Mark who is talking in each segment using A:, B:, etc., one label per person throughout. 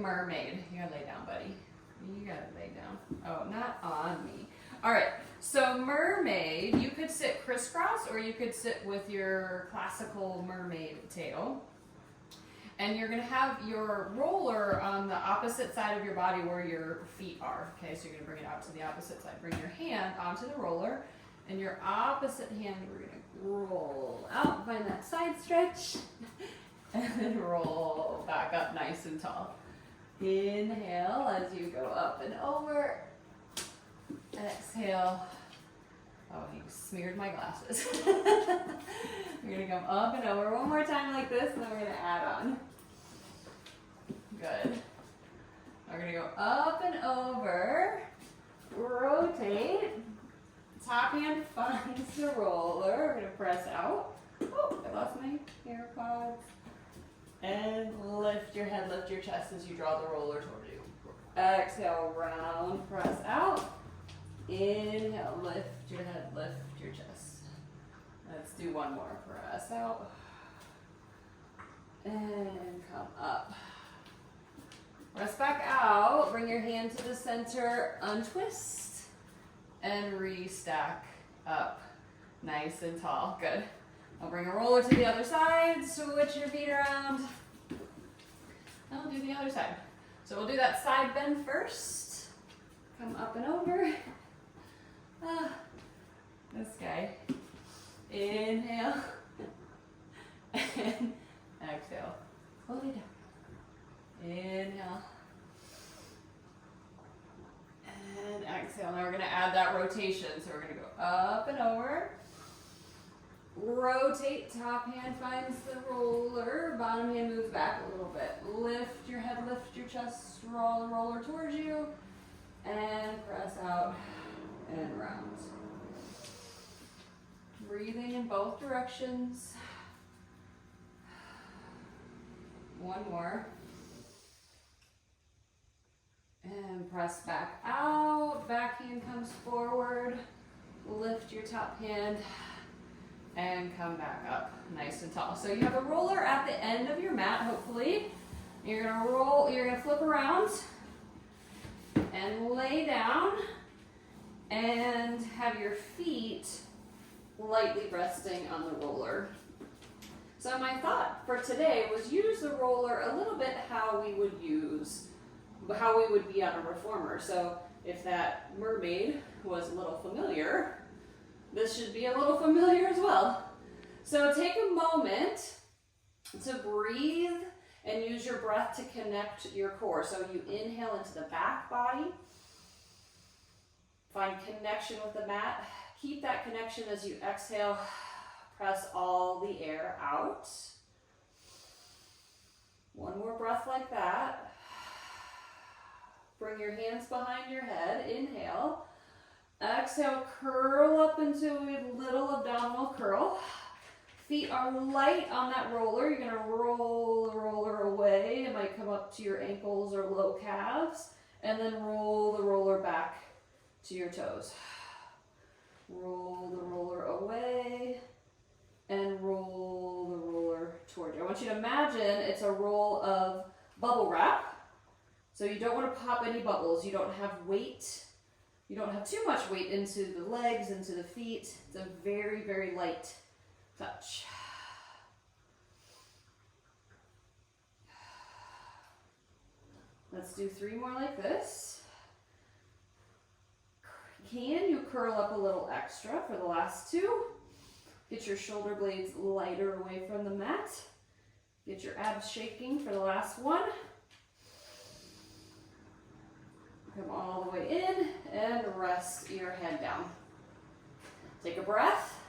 A: mermaid. You gotta lay down, buddy. You gotta lay down. Oh, not on me. All right, so mermaid, you could sit crisscross or you could sit with your classical mermaid tail. And you're gonna have your roller on the opposite side of your body where your feet are. Okay, so you're gonna bring it out to the opposite side. Bring your hand onto the roller, and your opposite hand, we're gonna roll out, find that side stretch, and then roll back up nice and tall. Inhale as you go up and over. Exhale. Oh, you smeared my glasses. We're gonna come up and over one more time like this, and then we're gonna add on. Good. We're gonna go up and over, rotate, top hand finds the roller, we're gonna press out. Oh, I lost my AirPods. And lift your head, lift your chest as you draw the roller toward you. Exhale, round, press out. Inhale, lift your head, lift your chest. Let's do one more. Press out. And come up. Press back out. Bring your hand to the center, untwist, and restack up. Nice and tall. Good. I'll bring a roller to the other side. Switch your feet around. And we'll do the other side. So we'll do that side bend first. Come up and over. This guy. Inhale. And exhale. Hold it down. Inhale. And exhale. Now we're going to add that rotation. So we're going to go up and over. Rotate. Top hand finds the roller. Bottom hand moves back a little bit. Lift your head, lift your chest. Roll the roller towards you. And press out and round. Breathing in both directions. One more. And press back out. Back hand comes forward. Lift your top hand and come back up nice and tall. So you have a roller at the end of your mat, hopefully. You're gonna roll, you're gonna flip around and lay down and have your feet lightly resting on the roller. So my thought for today was use the roller a little bit how we would be on a reformer. So if that mermaid was a little familiar, this should be a little familiar as well. So take a moment to breathe and use your breath to connect your core. So you inhale into the back body. Find connection with the mat. Keep that connection as you exhale. Press all the air out. One more breath like that. Bring your hands behind your head. Inhale. Exhale, curl up into a little abdominal curl. Feet are light on that roller. You're going to roll the roller away. It might come up to your ankles or low calves. And then roll the roller back to your toes. Roll the roller away. And roll the roller toward you. I want you to imagine it's a roll of bubble wrap. So you don't want to pop any bubbles. You don't have weight. You don't have too much weight into the legs, into the feet. It's a very, very light touch. Let's do 3 more like this. Can you curl up a little extra for the last 2? Get your shoulder blades lighter away from the mat. Get your abs shaking for the last 1. Come all the way in and rest your head down. Take a breath.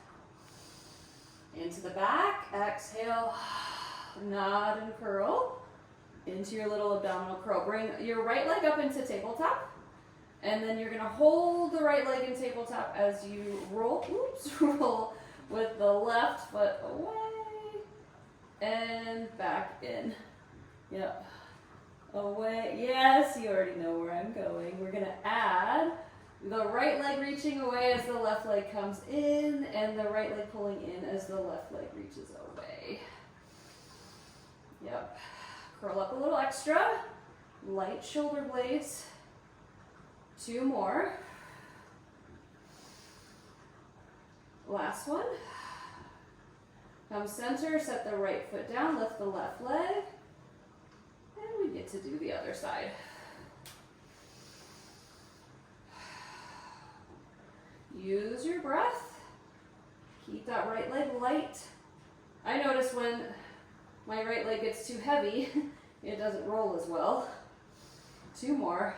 A: Into the back. Exhale. Nod and curl. Into your little abdominal curl. Bring your right leg up into tabletop. And then you're going to hold the right leg in tabletop as you roll. Roll with the left foot away. And back in. Yep. Away. Yes, you already know where I'm going. We're going to add the right leg reaching away as the left leg comes in, and the right leg pulling in as the left leg reaches away. Yep. Curl up a little extra. Light shoulder blades. 2 more. Last one. Come center, set the right foot down, lift the left leg, and we get to do the other side. Use your breath. Keep that right leg light. I notice when my right leg gets too heavy, it doesn't roll as well. 2 more.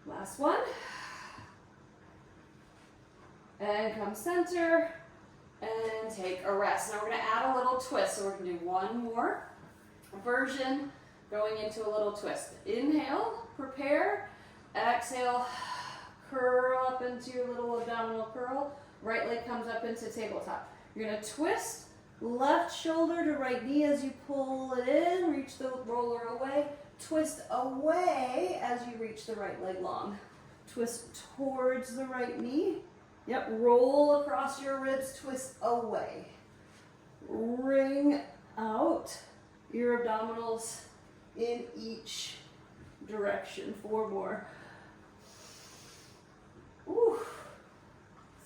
A: Last one. And come center and take a rest. Now we're going to add a little twist. So we're going to do one more version going into a little twist. Inhale, prepare. Exhale, curl up into your little abdominal curl. Right leg comes up into tabletop. You're going to twist left shoulder to right knee as you pull it in. Reach the roller away. Twist away as you reach the right leg long. Twist towards the right knee. Yep, roll across your ribs, twist away. Ring out your abdominals in each direction. 4 more. Ooh.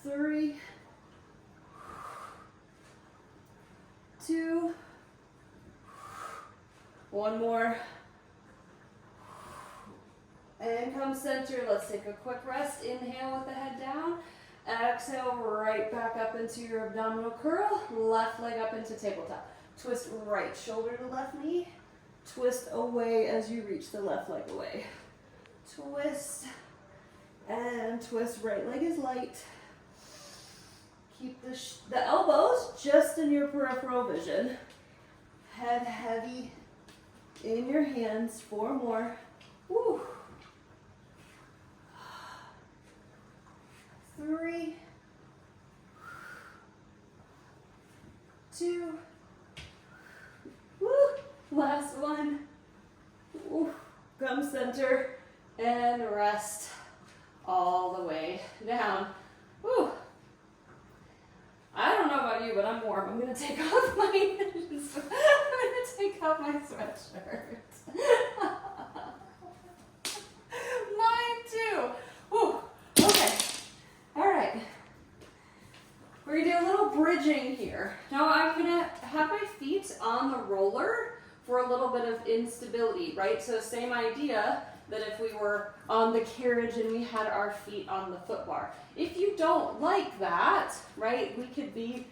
A: 3, 2, 1 more. And come center. Let's take a quick rest. Inhale with the head down. Exhale, right back up into your abdominal curl. Left leg up into tabletop. Twist right shoulder to left knee. Twist away as you reach the left leg away. Twist and twist. Right leg is light. Keep the elbows just in your peripheral vision. Head heavy in your hands. 4 more. Woo. 3, 2, woo, last one. Woo. Come center and rest all the way down. Woo. I don't know about you, but I'm warm. I'm gonna take off my sweatshirt. Mine too. Woo. Okay. All right. We're gonna do a little bridging here. Now I'm gonna have my feet on the roller for a little bit of instability, right? So same idea that if we were on the carriage and we had our feet on the foot bar. If you don't like that, right, we could be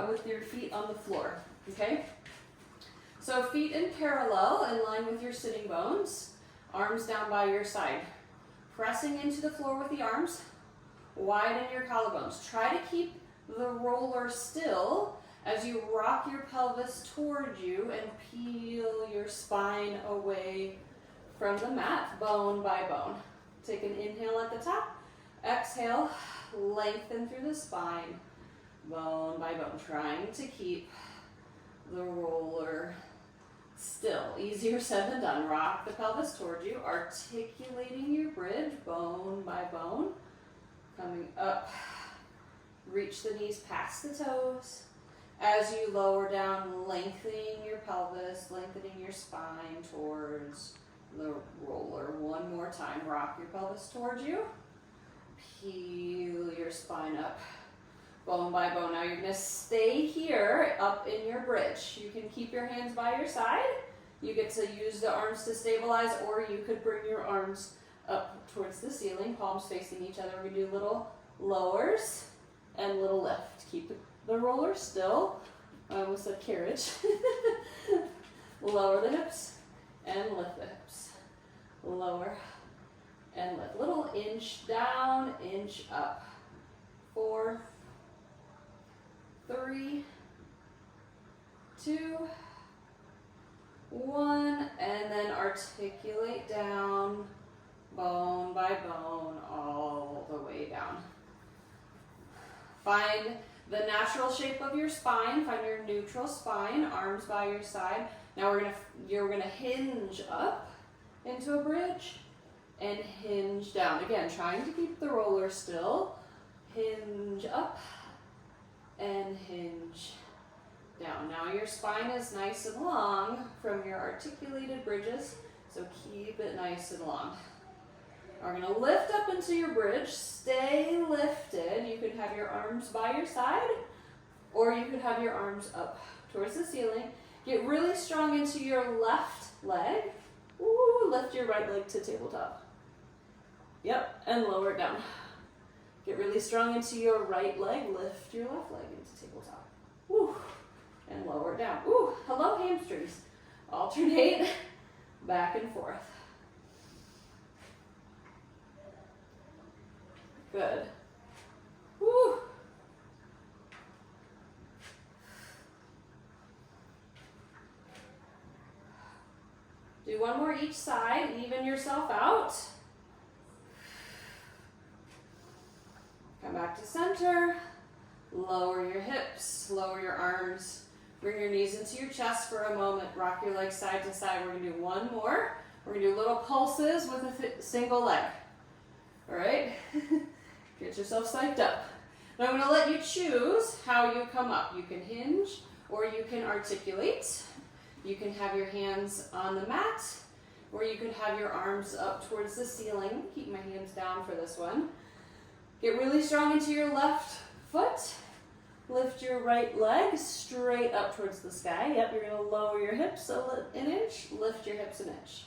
A: with your feet on the floor, okay? So feet in parallel, in line with your sitting bones, arms down by your side. Pressing into the floor with the arms, widen your collarbones. Try to keep the roller still as you rock your pelvis toward you and peel your spine away from the mat, bone by bone. Take an inhale at the top. Exhale, lengthen through the spine, bone by bone. Trying to keep the roller still. Easier said than done. Rock the pelvis toward you, articulating your bridge, bone by bone. Coming up, reach the knees past the toes. As you lower down, lengthening your pelvis, lengthening your spine towards the roller. One more time. Rock your pelvis towards you. Peel your spine up, bone by bone. Now you're going to stay here up in your bridge. You can keep your hands by your side. You get to use the arms to stabilize, or you could bring your arms up towards the ceiling, palms facing each other. We do little lowers and little lift. Keep the roller still. I almost said carriage. Lower the hips and lift the hips. Lower and lift. Little inch down, inch up. 4, 3, 2, 1, and then articulate down, bone by bone, all the way down. Find the natural shape of your spine. Find your neutral spine, arms by your side. Now you're gonna hinge up into a bridge and hinge down. Again, trying to keep the roller still. Hinge up and hinge down. Now your spine is nice and long from your articulated bridges, so keep it nice and long. We're going to lift up into your bridge. Stay lifted. You could have your arms by your side, or you could have your arms up towards the ceiling. Get really strong into your left leg. Ooh, lift your right leg to tabletop. Yep, and lower it down. Get really strong into your right leg. Lift your left leg into tabletop. Ooh, and lower it down. Ooh, hello hamstrings. Alternate back and forth. Good. Woo. Do one more each side. Even yourself out. Come back to center. Lower your hips. Lower your arms. Bring your knees into your chest for a moment. Rock your legs side to side. We're going to do one more. We're going to do little pulses with a single leg. All right? Get yourself psyched up. Now I'm going to let you choose how you come up. You can hinge or you can articulate. You can have your hands on the mat, or you could have your arms up towards the ceiling. Keep my hands down for this one. Get really strong into your left foot. Lift your right leg straight up towards the sky. Yep, you're going to lower your hips an inch, lift your hips an inch.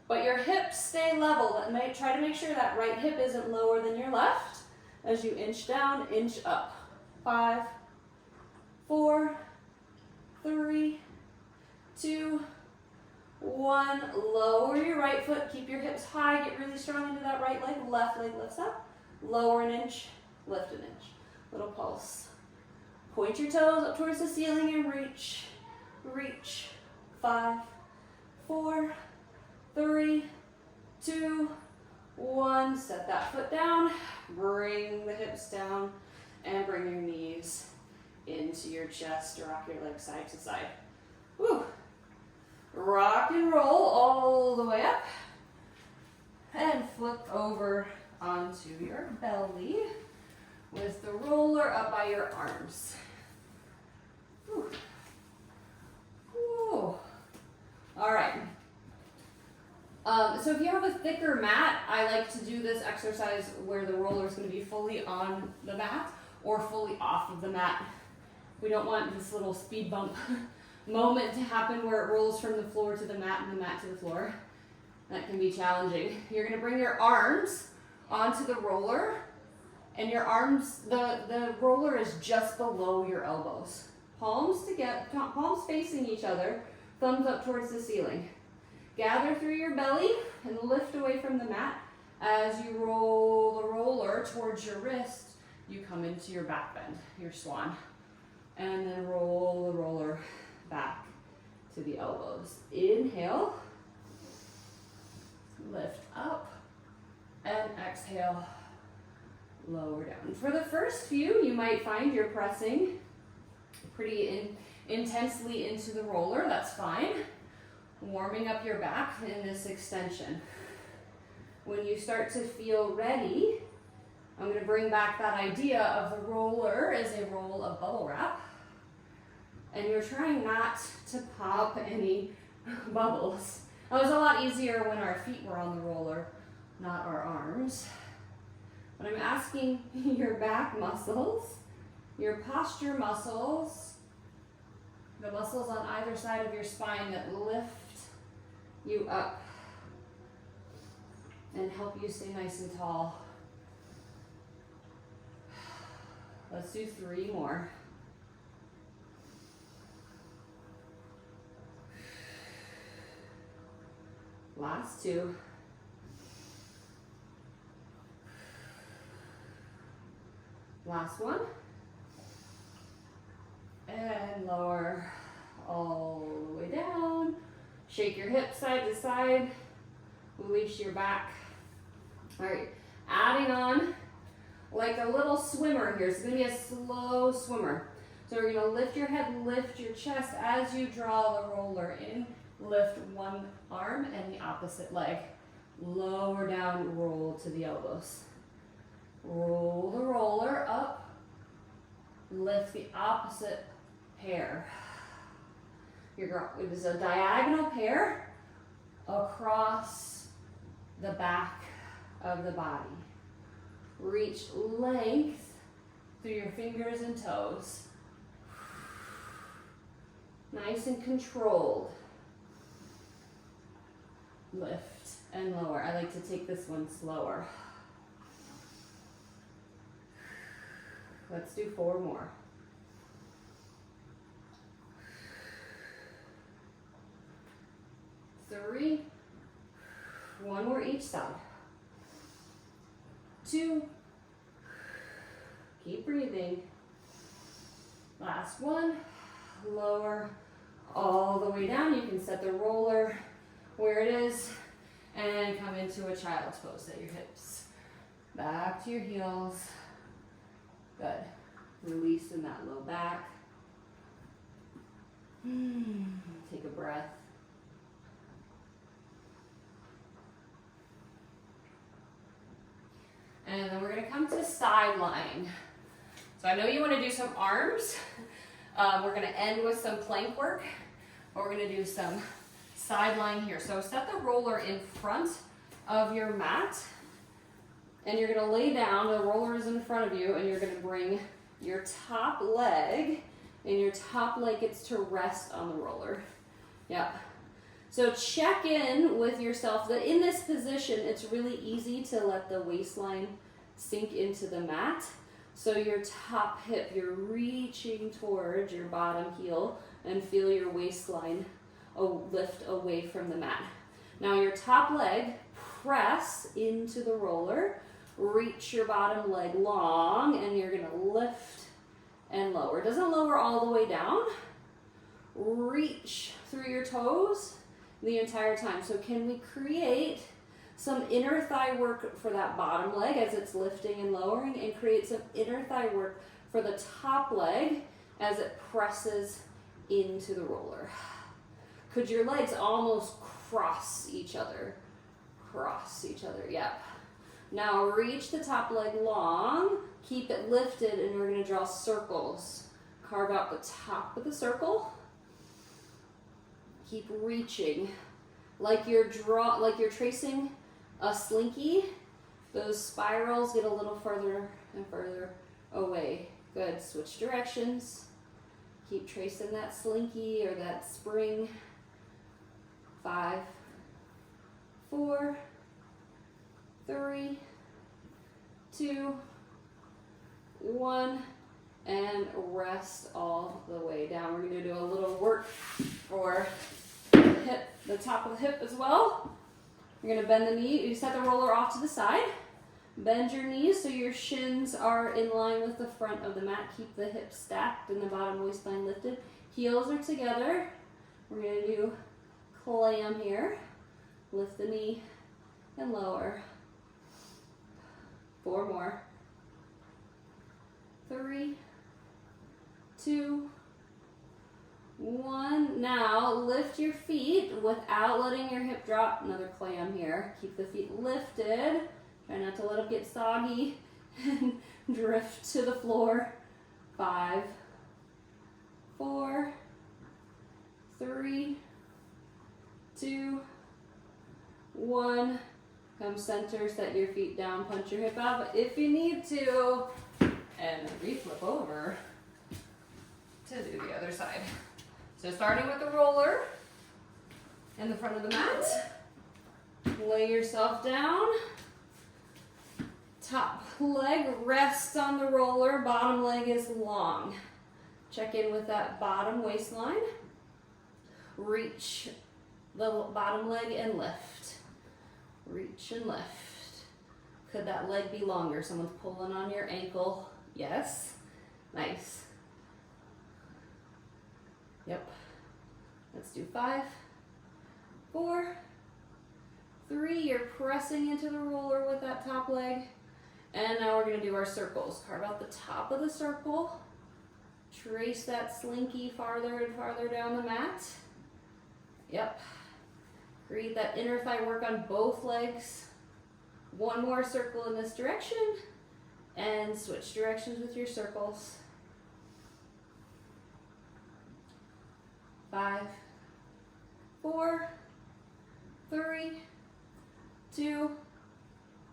A: But your hips stay level. Try to make sure that right hip isn't lower than your left as you inch down, inch up. 5, 4, 3, 2, 1. Lower your right foot. Keep your hips high. Get really strong into that right leg. Left leg lifts up. Lower an inch. Lift an inch. Little pulse. Point your toes up towards the ceiling and reach. Reach. 5, 4, 3, 2, 1. Set that foot down. Bring the hips down and bring your knees into your chest. Rock your legs side to side. Woo. Rock and roll all the way up. And flip over onto your belly with the roller up by your arms. Woo. Woo. All right. So if you have a thicker mat, I like to do this exercise where the roller is going to be fully on the mat or fully off of the mat. We don't want this little speed bump moment to happen where it rolls from the floor to the mat and the mat to the floor. That can be challenging. You're going to bring your arms onto the roller, and your arms, the roller is just below your elbows. Palms together, palms facing each other, thumbs up towards the ceiling. Gather through your belly and lift away from the mat. As you roll the roller towards your wrist, you come into your back bend, your swan. And then roll the roller back to the elbows. Inhale, lift up, and exhale, lower down. For the first few, you might find you're pressing pretty intensely into the roller. That's fine. Warming up your back in this extension. When you start to feel ready, I'm going to bring back that idea of the roller as a roll of bubble wrap. And you're trying not to pop any bubbles. It was a lot easier when our feet were on the roller, not our arms. But I'm asking your back muscles, your posture muscles, the muscles on either side of your spine that lift you up and help you stay nice and tall. Let's do 3 more. Last 2. Last one. And lower all the way down. Shake your hips side to side. Release your back. All right, adding on like a little swimmer here. It's gonna be a slow swimmer. So we're gonna lift your head, lift your chest as you draw the roller in. Lift one arm and the opposite leg. Lower down, roll to the elbows. Roll the roller up. Lift the opposite pair. It is a diagonal pair across the back of the body. Reach length through your fingers and toes. Nice and controlled. Lift and lower. I like to take this one slower. Let's do 4 more. 3. 1 more each side. 2. Keep breathing. Last one. Lower all the way down. You can set the roller where it is and come into a child's pose. Set your hips back to your heels. Good. Release in that low back. Take a breath. And then we're going to come to side lying. So I know you want to do some arms. We're going to end with some plank work. But we're going to do some side lying here. So set the roller in front of your mat. And you're going to lay down. The roller is in front of you. And you're going to bring your top leg. And your top leg gets to rest on the roller. Yep. So check in with yourself that in this position, it's really easy to let the waistline sink into the mat. So your top hip, you're reaching towards your bottom heel and feel your waistline lift away from the mat. Now your top leg, press into the roller, reach your bottom leg long, and you're gonna lift and lower. It doesn't lower all the way down. Reach through your toes the entire time. So can we create some inner thigh work for that bottom leg as it's lifting and lowering, and create some inner thigh work for the top leg as it presses into the roller? Could your legs almost cross each other? Cross each other, yep. Now reach the top leg long, keep it lifted, and we're going to draw circles. Carve out the top of the circle. Keep reaching, like you're tracing a slinky. Those spirals get a little further and further away. Good. Switch directions. Keep tracing that slinky or that spring. 5, 4, 3, 2, 1. And rest all the way down. We're going to do a little work for the top of the hip as well. You're going to bend the knee. You set the roller off to the side. Bend your knees so your shins are in line with the front of the mat. Keep the hips stacked and the bottom waistline lifted. Heels are together. We're going to do clam here. Lift the knee and lower. 4 more. 3, 2, 1. Now lift your feet without letting your hip drop. Another clam here. Keep the feet lifted. Try not to let them get soggy and drift to the floor. 5, 4, 3, 2, 1. Come center, set your feet down, punch your hip out if you need to, and reflip over to do the other side. So starting with the roller in the front of the mat, lay yourself down. Top leg rests on the roller, bottom leg is long. Check in with that bottom waistline. Reach the bottom leg and lift. Reach and lift. Could that leg be longer? Someone's pulling on your ankle. Yes. Nice. Yep. Let's do 5, 4, 3. You're pressing into the roller with that top leg. And now we're going to do our circles. Carve out the top of the circle. Trace that slinky farther and farther down the mat. Yep. Create that inner thigh work on both legs. 1 more circle in this direction. And switch directions with your circles. 5, 4, 3, 2,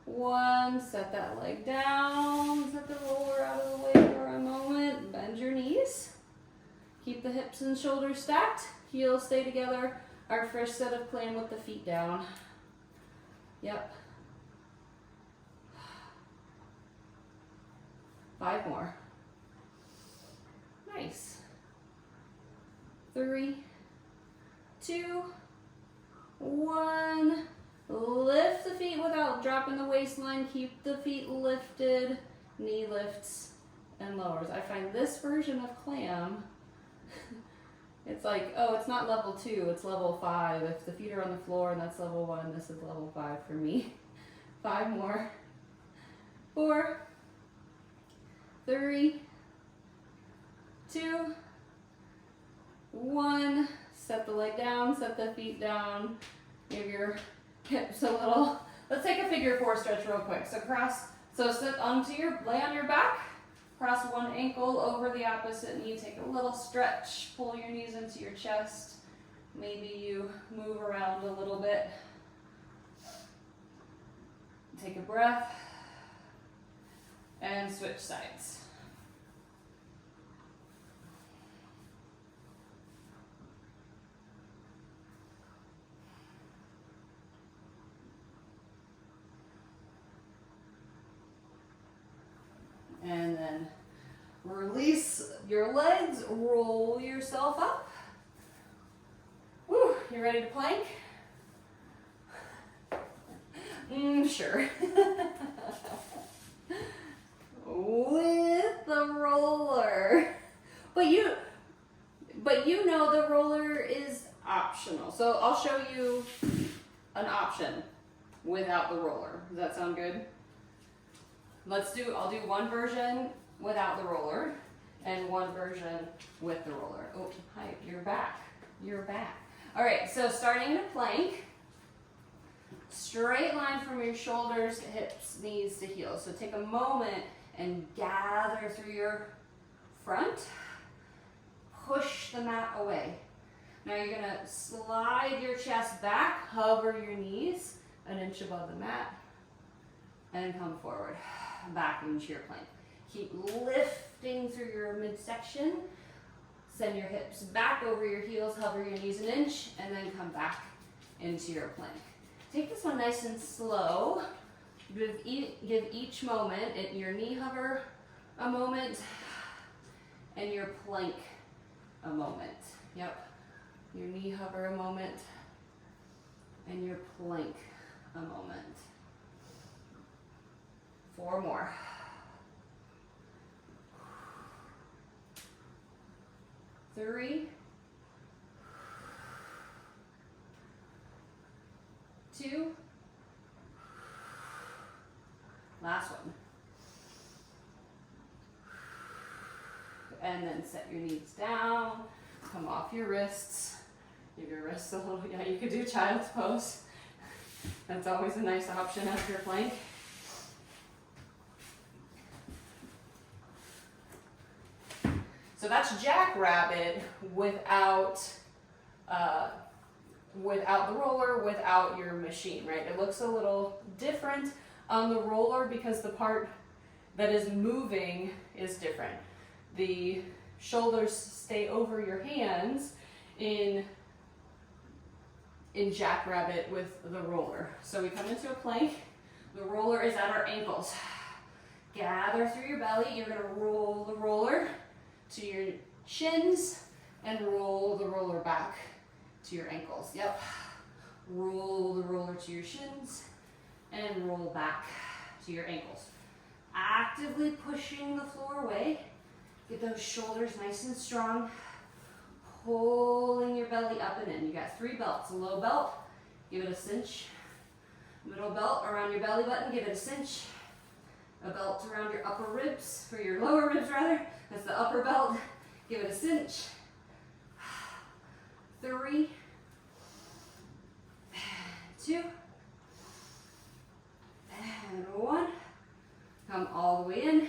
A: 1. Set that leg down. Set the roller out of the way for a moment. Bend your knees. Keep the hips and shoulders stacked. Heels stay together. Our first set of clam with the feet down. Yep. 5 more. Nice. 3, 2, 1. Lift the feet without dropping the waistline. Keep the feet lifted. Knee lifts and lowers. I find this version of clam, it's like, oh, it's not level 2, it's level 5. If the feet are on the floor and that's level 1, this is level 5 for me. 5 more. 4, 3, 2, 1. Set the leg down, set the feet down. Give your hips a little. Let's take a figure 4 stretch real quick. So sit lay on your back. Cross one ankle over the opposite knee. Take a little stretch. Pull your knees into your chest. Maybe you move around a little bit. Take a breath. And switch sides. And then release your legs, roll yourself up. Woo, you ready to plank? Sure. With the roller. But you know the roller is optional. So I'll show you an option without the roller. Does that sound good? I'll do one version without the roller and one version with the roller. Oh, hi, you're back. You're back. All right, so starting to plank, straight line from your shoulders to hips, knees to heels. So take a moment and gather through your front. Push the mat away. Now you're gonna slide your chest back, hover your knees an inch above the mat, and come forward. Back into your plank. Keep lifting through your midsection. Send your hips back over your heels, hover your knees an inch, and then come back into your plank. Take this one nice and slow. Give each moment, your knee hover a moment, and your plank a moment. Yep. Your knee hover a moment, and your plank a moment. 4 more. 3, 2, last one. And then set your knees down, come off your wrists. Give your wrists a little, yeah, you could do child's pose. That's always a nice option after plank. So that's jackrabbit without the roller, without your machine, right? It looks a little different on the roller because the part that is moving is different. The shoulders stay over your hands in jackrabbit with the roller. So we come into a plank. The roller is at our ankles. Gather through your belly. You're gonna roll the roller to your shins and roll the roller back to your ankles. Yep. Roll the roller to your shins and roll back to your ankles. Actively pushing the floor away. Get those shoulders nice and strong. Pulling your belly up and in. You got 3 belts. A low belt, give it a cinch. Middle belt around your belly button, give it a cinch. A belt around your upper ribs, or your lower ribs rather. That's the upper belt. Give it a cinch. 3, 2, and 1. Come all the way in.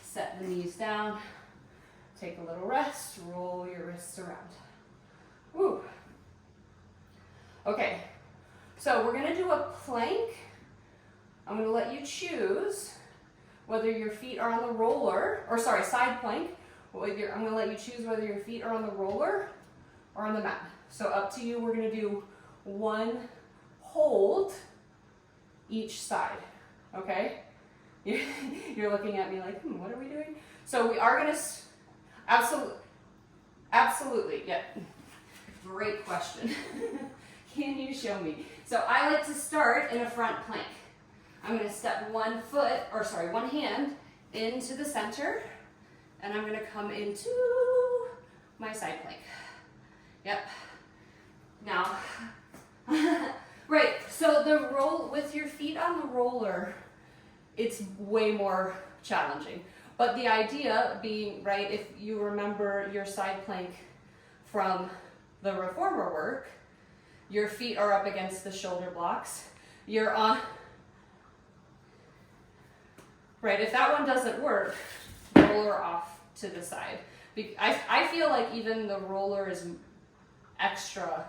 A: Set the knees down. Take a little rest. Roll your wrists around. So we're gonna do a plank. I'm gonna let you choose whether your feet are on the roller, or sorry, side plank. I'm gonna let you choose whether your feet are on the roller or on the mat. So up to you, we're gonna do one hold each side, okay? You're looking at me like, what are we doing? So we are gonna, absolutely, yeah. Great question. Can you show me? So I like to start in a front plank. I'm gonna step one hand into the center, and I'm gonna come into my side plank. Yep. Now, right, so the roll with your feet on the roller, it's way more challenging. But the idea being, right, if you remember your side plank from the Reformer work, your feet are up against the shoulder blocks. You're on, right, if that one doesn't work, roller off to the side. I feel like even the roller is extra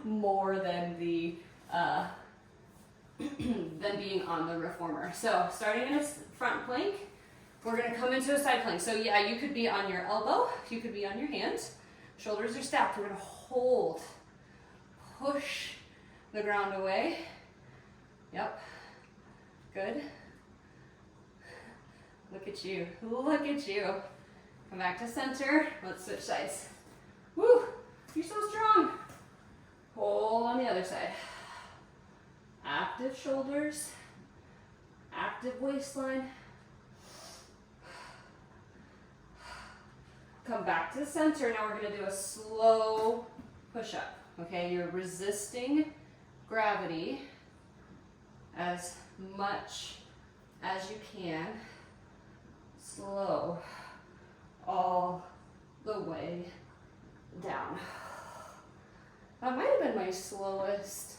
A: more than the than being on the Reformer. So starting in a front plank, we're gonna come into a side plank. So yeah, you could be on your elbow, you could be on your hand, shoulders are stacked. We're gonna hold, push the ground away. Yep, good. Look at you, look at you. Come back to center, let's switch sides. Woo, you're so strong. Hold on the other side. Active shoulders, active waistline. Come back to the center. Now we're gonna do a slow push up. Okay, you're resisting gravity as much as you can. Slow all the way down. That might have been my slowest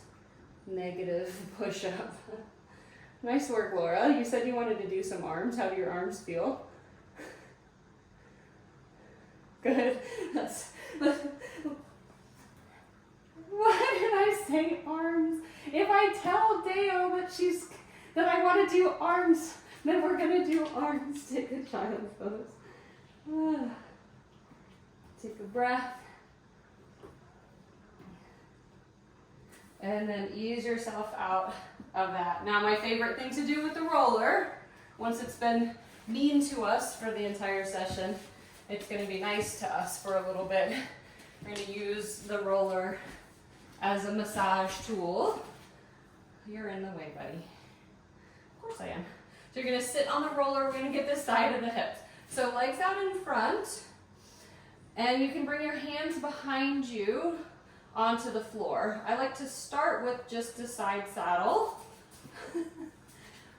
A: negative push-up. Nice work, Laura. You said you wanted to do some arms. How do your arms feel? Good. What did I say, arms? If I tell Deo that I want to do arms, then we're gonna do arms. Take a child's pose. Take a breath. And then ease yourself out of that. Now my favorite thing to do with the roller, once it's been mean to us for the entire session, it's gonna be nice to us for a little bit. We're gonna use the roller as a massage tool. You're in the way, buddy. Of course I am. So you're gonna sit on the roller, we're gonna get the side of the hips. So legs out in front, and you can bring your hands behind you onto the floor. I like to start with just a side saddle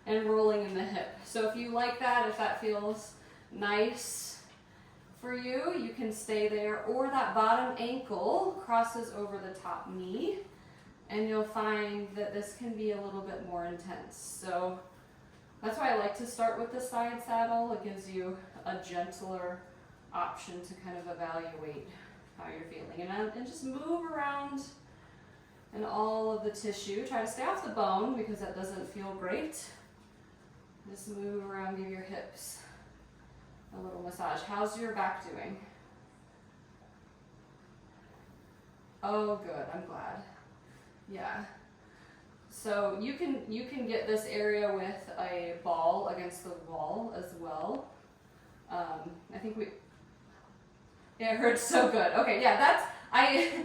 A: and rolling in the hip. So if you like that, if that feels nice for you, you can stay there, or that bottom ankle crosses over the top knee, and you'll find that this can be a little bit more intense. So that's why I like to start with the side saddle. It gives you a gentler option to kind of evaluate how you're feeling, and just move around in all of the tissue. Try to stay off the bone because that doesn't feel great. Just move around, give your hips a little massage. How's your back doing? Oh, good. I'm glad. Yeah. So you can get this area with a ball against the wall as well. I think yeah, it hurts so good. Okay, yeah, that's I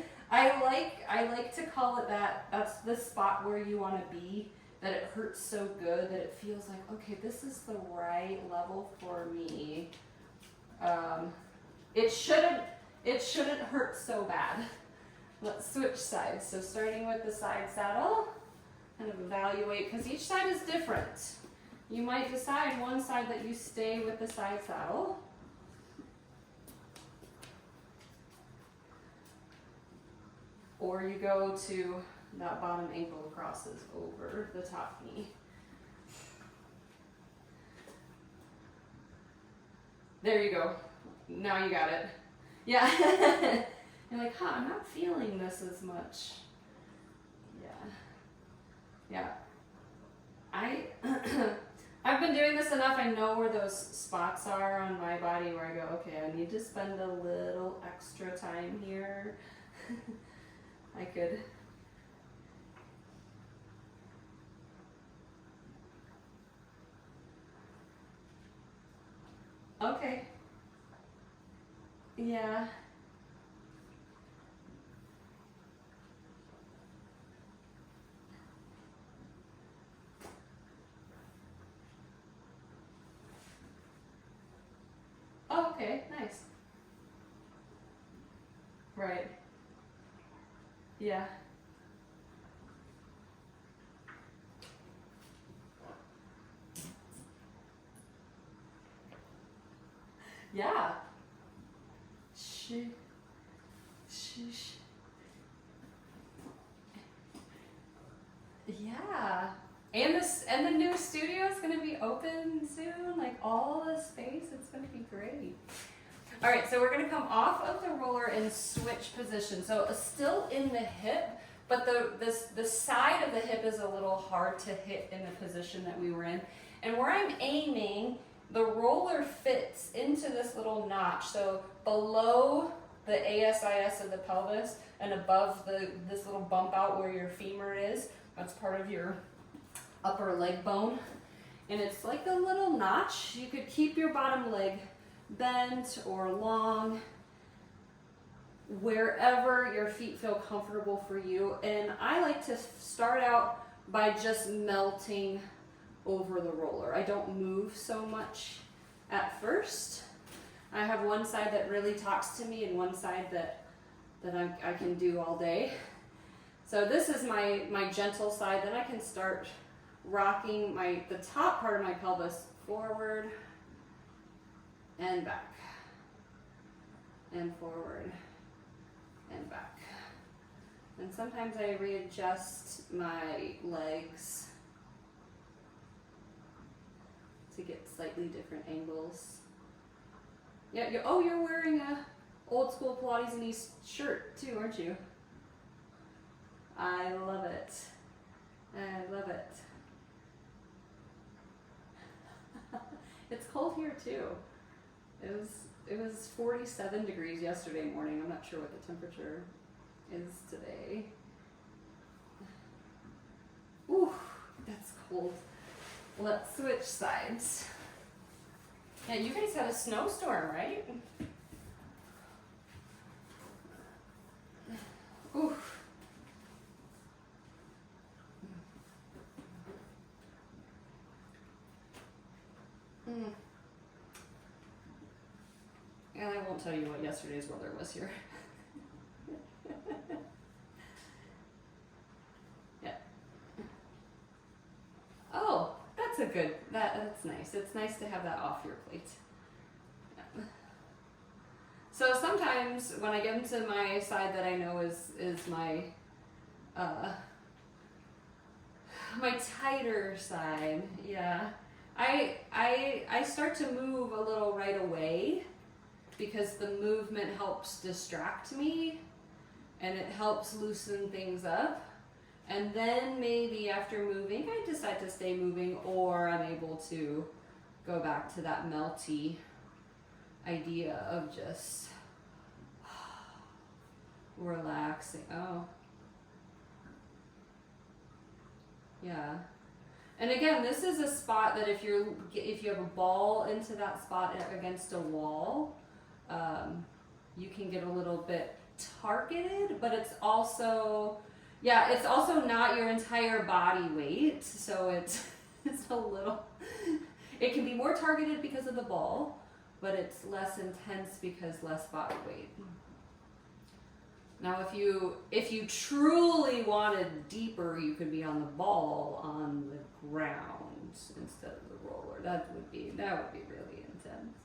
A: like to call it that. That's the spot where you want to be. That it hurts so good that it feels like, okay, this is the right level for me. It shouldn't hurt so bad. Let's switch sides. So starting with the side saddle, kind of evaluate, because each side is different. You might decide one side that you stay with the side saddle. Or you go to that bottom ankle crosses over the top knee. There you go. Now you got it. Yeah. You're like, I'm not feeling this as much. Yeah. practice enough, I know where those spots are on my body where I go, okay, I need to spend a little extra time here. I could. Okay. Yeah. Oh, okay, nice. Right. Yeah. Yeah. Shh. Shh. Yeah. And the new studio is gonna be open soon. Like all the space, it's gonna be great. All right, so we're gonna come off of the roller and switch position. So still in the hip, but the side of the hip is a little hard to hit in the position that we were in. And where I'm aiming, the roller fits into this little notch. So below the ASIS of the pelvis and above this little bump out where your femur is, that's part of your upper leg bone. And it's like a little notch. You could keep your bottom leg bent or long, wherever your feet feel comfortable for you. And I like to start out by just melting over the roller. I don't move so much at first. I have one side that really talks to me and one side that I can do all day. So this is my gentle side. Then I can start rocking the top part of my pelvis forward and back and forward and back. And sometimes I readjust my legs to get slightly different angles. Yeah, you're wearing a old school Pilates shirt too, aren't you? I love it. I love it. It's cold here too. It was 47 degrees yesterday morning. I'm not sure what the temperature is today. Ooh, that's cold. Let's switch sides. Yeah, you guys had a snowstorm, right? Ooh. And I won't tell you what yesterday's weather was here. Yeah. Oh, that's nice. It's nice to have that off your plate. Yeah. So sometimes when I get into my side that I know is my my tighter side, yeah, I start to move a little right away because the movement helps distract me and it helps loosen things up. And then maybe after moving, I decide to stay moving, or I'm able to go back to that melty idea of just relaxing. Oh, yeah. And again, this is a spot that if you have a ball into that spot against a wall, you can get a little bit targeted, but it's also not your entire body weight, so it's a little, it can be more targeted because of the ball, but it's less intense because less body weight. Now if you truly wanted deeper, you could be on the ball on the ground instead of the roller. That would be really intense.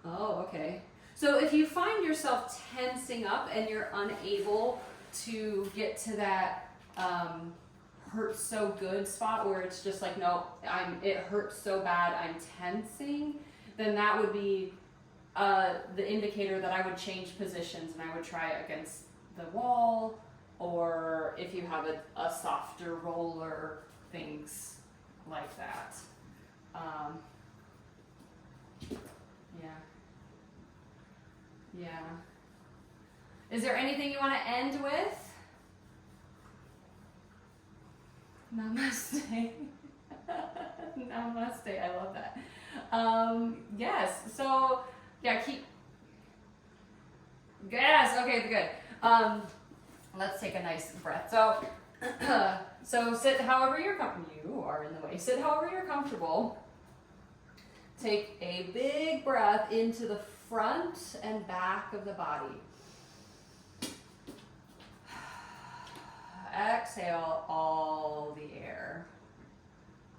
A: Oh, okay. So if you find yourself tensing up and you're unable to get to that hurts so good spot where it's just like, no, it hurts so bad, I'm tensing, then that would be the indicator that I would change positions and I would try against the wall or if you have a softer roller, things like that. Yeah. Yeah. Is there anything you want to end with? Namaste. Namaste. I love that. Yes. So, yeah, Yes. Okay, good. Let's take a nice breath. So, so sit however you're comfortable. You are in the way. Sit however you're comfortable. Take a big breath into the front and back of the body. Exhale all the air.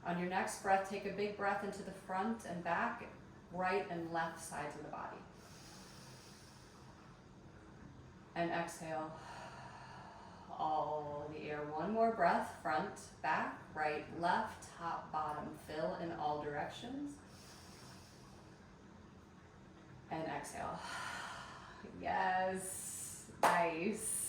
A: On your next breath, take a big breath into the front and back, right and left sides of the body. And exhale all the air. One more breath, front, back, right, left, top, bottom. Fill in all directions. And exhale. Yes, nice.